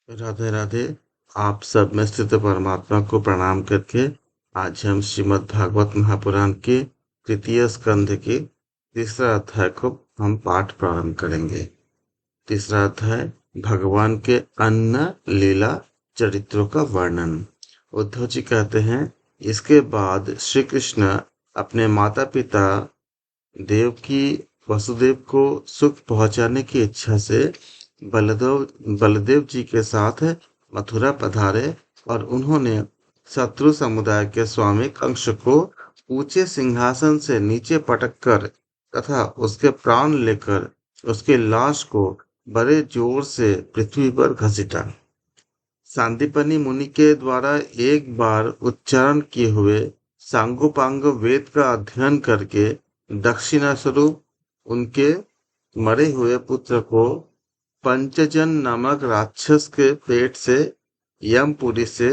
राधे राधे। आप सब में स्थित परमात्मा को प्रणाम करके आज हम श्रीमद् भागवत महापुराण के तृतीय स्कंध के तीसरा अध्याय को हम पाठ प्रारंभ करेंगे। तीसरा अध्याय भगवान के अन्य लीला चरित्रों का वर्णन। उद्धव जी कहते हैं, इसके बाद श्री कृष्ण अपने माता पिता देवकी वसुदेव को सुख पहुंचाने की इच्छा से बलदेव बलदेव जी के साथ मथुरा पधारे और उन्होंने शत्रु समुदाय के स्वामी कंस को ऊंचे सिंहासन से नीचे पटक कर तथा उसके प्राण लेकर उसकी लाश को बड़े जोर से पृथ्वी पर घसीटा। सांदीपनी मुनि के द्वारा एक बार उच्चारण किए हुए सांगोपांग वेद का अध्ययन करके दक्षिणा स्वरूप उनके मरे हुए पुत्र को पंचजन नामक राक्षस के पेट से यमपुरी से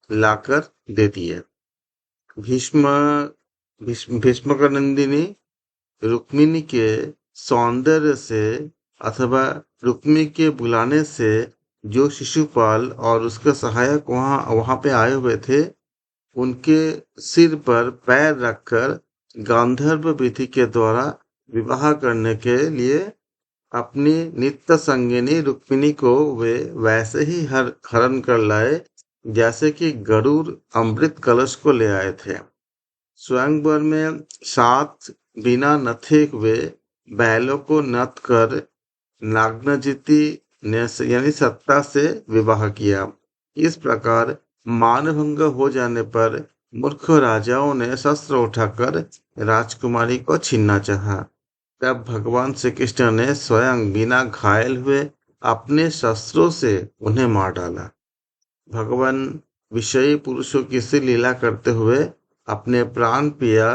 लाकर दे दिए। भीष्म भीष्मकनंदिनी रुक्मिणी के सौंदर्य से अथवा रुक्मिणी के बुलाने से जो शिशुपाल और उसके सहायक वहां पे आए हुए थे, उनके सिर पर पैर रखकर गांधर्व विधि के द्वारा विवाह करने के लिए अपनी नित्य संगिनी रुक्मिणी को वे वैसे ही हरण कर लाए जैसे कि गरुड़ अमृत कलश को ले आए थे। स्वयंवर में 7 बिना नथे हुए बैलों को नथ कर नागनजिति ने यानी सत्ता से विवाह किया। इस प्रकार मानभंग हो जाने पर मूर्ख राजाओं ने शस्त्र उठाकर राजकुमारी को छीनना चाहा। तब भगवान श्री कृष्ण ने स्वयं बिना घायल हुए अपने शस्त्रों से उन्हें मार डाला। भगवान विषयी पुरुषों की सी लीला करते हुए अपने प्राण प्रिया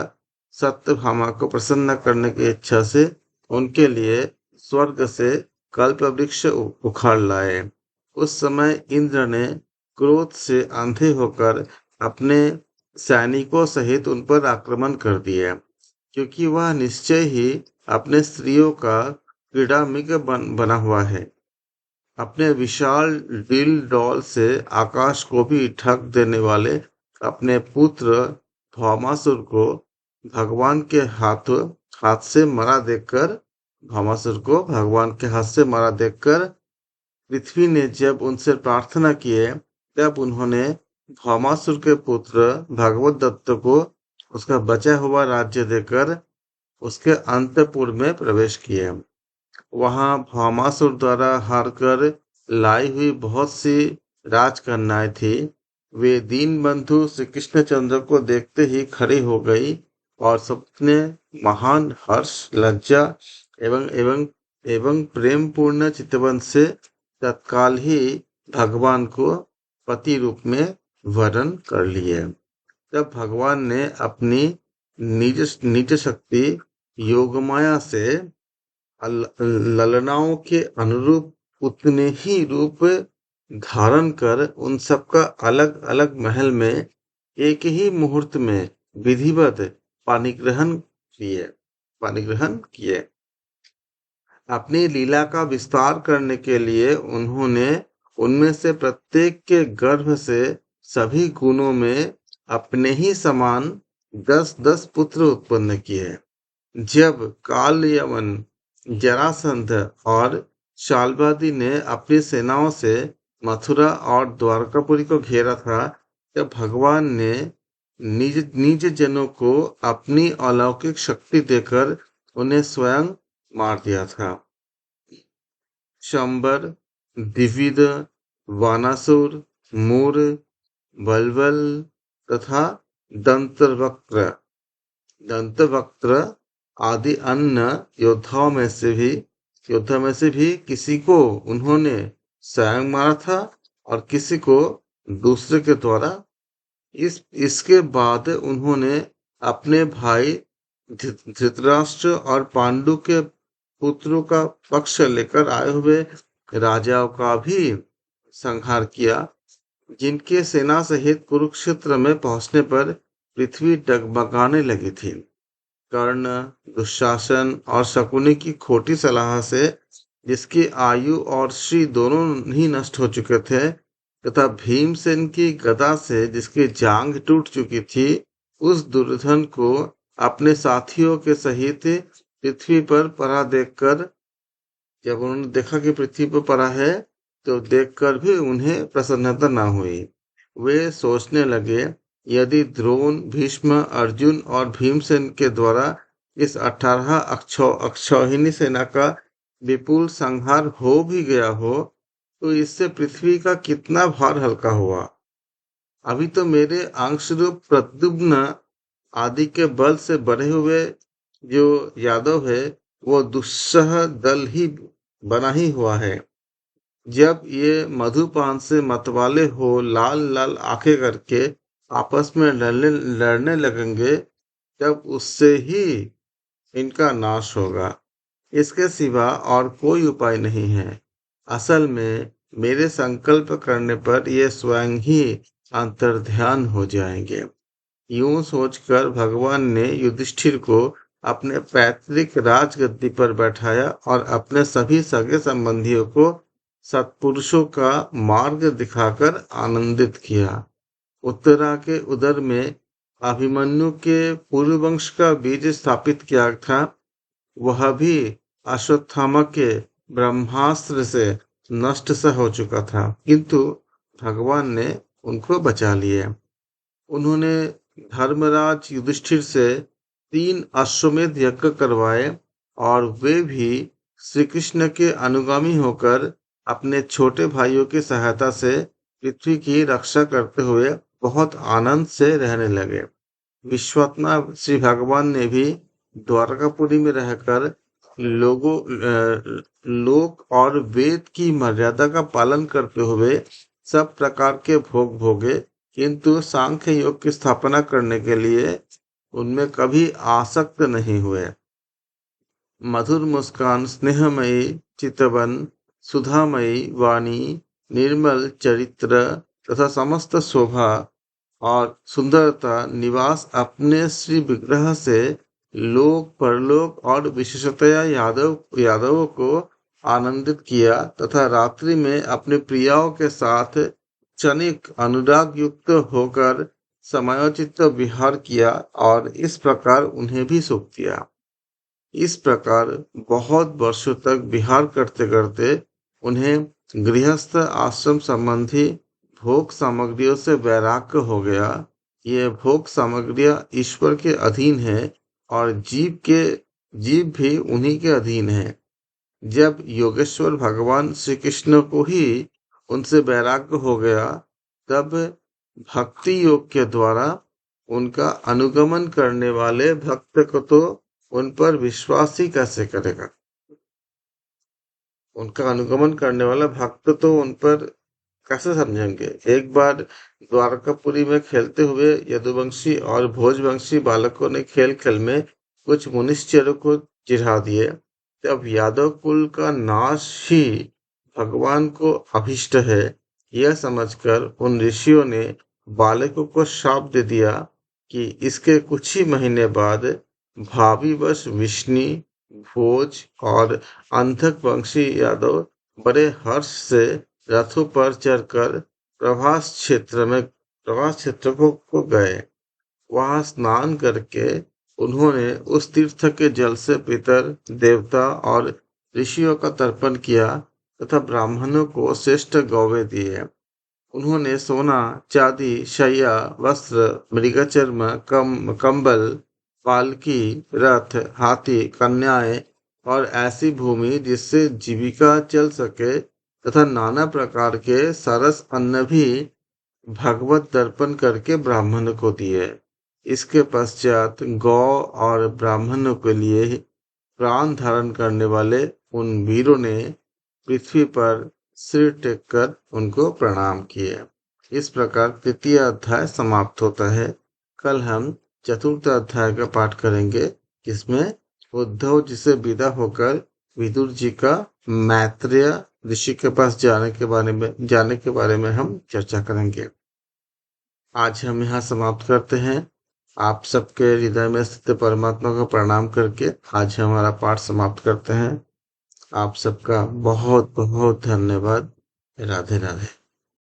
सत्यभामा को प्रसन्न करने की इच्छा से उनके लिए स्वर्ग से कल्प वृक्ष उखाड़ लाए। उस समय इंद्र ने क्रोध से अंधे होकर अपने सैनिकों सहित उन पर आक्रमण कर दिया, क्योंकि वह निश्चय ही अपने स्त्रियों का क्रीड़ामिग बना हुआ है। अपने विशाल दिल डौल से आकाश को भी ढक देने वाले अपने पुत्र भौमासुर को भगवान के हाथ से मरा देखकर पृथ्वी ने जब उनसे प्रार्थना किए, तब उन्होंने भौमासुर के पुत्र भगवत दत्त को उसका बचा हुआ राज्य देकर उसके अंतपुर में प्रवेश किए। वहां भौमासुर द्वारा हारकर लाई हुई बहुत सी राजकन्याएं थी। वे दीन बंधु श्री कृष्णचंद्र को देखते ही खड़ी हो गई और सबने महान हर्ष, लज्जा एवं एवं एवं प्रेम पूर्ण चितवन से तत्काल ही भगवान को पति रूप में वरण कर लिए। तब भगवान ने अपनी निज शक्ति योगमाया से ललनाओं के अनुरूप उतने ही रूप धारण कर उन सबका अलग अलग महल में एक ही मुहूर्त में विधिवत पाणिग्रहण किए। अपनी लीला का विस्तार करने के लिए उन्होंने उनमें से प्रत्येक के गर्भ से सभी गुणों में अपने ही समान 10-10 पुत्र उत्पन्न किए। जब काल यमन, जरासंध और शाल्वादी ने अपनी सेनाओं से मथुरा और द्वारकापुरी को घेरा था, तब भगवान ने निज जनों को अपनी अलौकिक शक्ति देकर उन्हें स्वयं मार दिया था। शंबर, द्विविद, वानासुर, मूर, बलबल तथा दंतवक्त्र आदि अन्य योद्धाओं में से भी किसी को उन्होंने स्वयं मारा था और किसी को दूसरे के द्वारा। इसके बाद उन्होंने अपने भाई धृतराष्ट्र और पांडु के पुत्रों का पक्ष लेकर आए हुए राजाओं का भी संहार किया, जिनके सेना सहित कुरुक्षेत्र में पहुंचने पर पृथ्वी डगमगाने लगी थी। कर्ण, दुशासन और शकुनी की खोटी सलाह से जिसकी आयु और श्री दोनों ही नष्ट हो चुके थे, तथा भीमसेन की गदा से जिसकी जांघ टूट चुकी थी, उस दुर्योधन को अपने साथियों के सहित पृथ्वी पर पड़ा देखकर, जब उन्होंने देखा कि पृथ्वी पर पड़ा है, तो देखकर भी उन्हें प्रसन्नता न हुई। वे सोचने लगे, यदि द्रोण, भीष्म, अर्जुन और भीमसेन के द्वारा इस 18 अक्षौहिणी सेना का विपुल संहार हो भी गया हो, तो इससे पृथ्वी का कितना भार हल्का हुआ। अभी तो मेरे अंशरूप प्रद्युम्न आदि के बल से बढ़े हुए जो यादव है, वो दुस्सह दल ही बना ही हुआ है। जब ये मधुपान से मतवाले हो लाल लाल आंखें करके आपस में लड़ने लगेंगे, तब उससे ही इनका नाश होगा। इसके सिवा और कोई उपाय नहीं है। असल में मेरे संकल्प करने पर ये स्वयं ही अंतर्ध्यान हो जाएंगे। यूं सोचकर भगवान ने युधिष्ठिर को अपने पैतृक राजगद्दी पर बैठाया और अपने सभी सगे संबंधियों को सत्पुरुषों का मार्ग दिखाकर आनंदित किया। उत्तरा के उदर में अभिमन्यु के पूर्ववंश का बीज स्थापित किया था, वह भी अश्वत्थामा के ब्रह्मास्त्र से नष्ट सा हो चुका था, किंतु भगवान ने उनको बचा लिया। उन्होंने धर्मराज युधिष्ठिर से 3 अश्वमेध यज्ञ करवाए, और वे भी श्री कृष्ण के अनुगामी होकर अपने छोटे भाइयों की सहायता से पृथ्वी की रक्षा करते हुए बहुत आनंद से रहने लगे। विश्वात्मा श्री भगवान ने भी द्वारकापुरी में रहकर लोक और वेद की मर्यादा का पालन करते हुए सब प्रकार के भोग भोगे, किंतु सांख्य योग की स्थापना करने के लिए उनमें कभी आसक्त नहीं हुए। मधुर मुस्कान, स्नेहमयी चितवन, सुधामयी वाणी, निर्मल चरित्र तथा समस्त शोभा और सुंदरता निवास अपने श्री विग्रह से लोक परलोक और विशेषतया यादवों को आनंदित किया, तथा रात्रि में अपने प्रियाओं के साथ क्षणिक अनुराग युक्त होकर समयोचित विहार किया, और इस प्रकार उन्हें भी सुख दिया। इस प्रकार बहुत वर्षों तक विहार करते करते उन्हें गृहस्थ आश्रम संबंधी भोग सामग्रियों से वैराग्य हो गया। ये भोग सामग्रियां ईश्वर के अधीन है, और जीव भी उन्हीं के अधीन है। जब योगेश्वर भगवान श्री कृष्ण को ही उनसे वैराग्य हो गया, तब भक्ति योग के द्वारा उनका अनुगमन करने वाले भक्त को तो उन पर विश्वास ही कैसे करेगा। उनका अनुगमन करने वाला भक्त तो उन पर कैसे समझेंगे। एक बार द्वारकापुरी में खेलते हुए यदुवंशी और भोजवंशी बालकों ने खेल खेल में कुछ मुनिश्चरों को चिढ़ा दिए। तब यादव कुल का नाश ही भगवान को अभिष्ट है, यह समझकर उन ऋषियों ने बालकों को शाप दे दिया कि इसके कुछ ही महीने बाद भाविवश विष्णु, भोज और अंधक वंशी यादव बड़े हर्ष से रथों पर चढ़कर प्रभास क्षेत्र को गए। वहां स्नान करके उन्होंने उस तीर्थ के जल से पितर, देवता और ऋषियों का तर्पण किया, तथा ब्राह्मणों को श्रेष्ठ गौवें दिए। उन्होंने सोना, चांदी, शैया, वस्त्र, मृगचर्म, कंबल, पालकी, रथ, हाथी, कन्याएं और ऐसी भूमि जिससे जीविका चल सके, तथा नाना प्रकार के सरस अन्न भी भगवत दर्पण करके ब्राह्मण को दिए। इसके पश्चात गौ और ब्राह्मणों के लिए प्राण धारण करने वाले उन वीरों ने पृथ्वी पर सिर टेककर उनको प्रणाम किए। इस प्रकार तृतीय अध्याय समाप्त होता है। कल हम चतुर्थ अध्याय का पाठ करेंगे, जिसमें उद्धव जी से विदा होकर विदुर जी का मैत्रेय ऋषि के पास जाने के बारे में हम चर्चा करेंगे। आज हम यहाँ समाप्त करते हैं। आप सबके हृदय में स्थित परमात्मा को प्रणाम करके आज हमारा पाठ समाप्त करते हैं। आप सबका बहुत बहुत धन्यवाद। राधे राधे।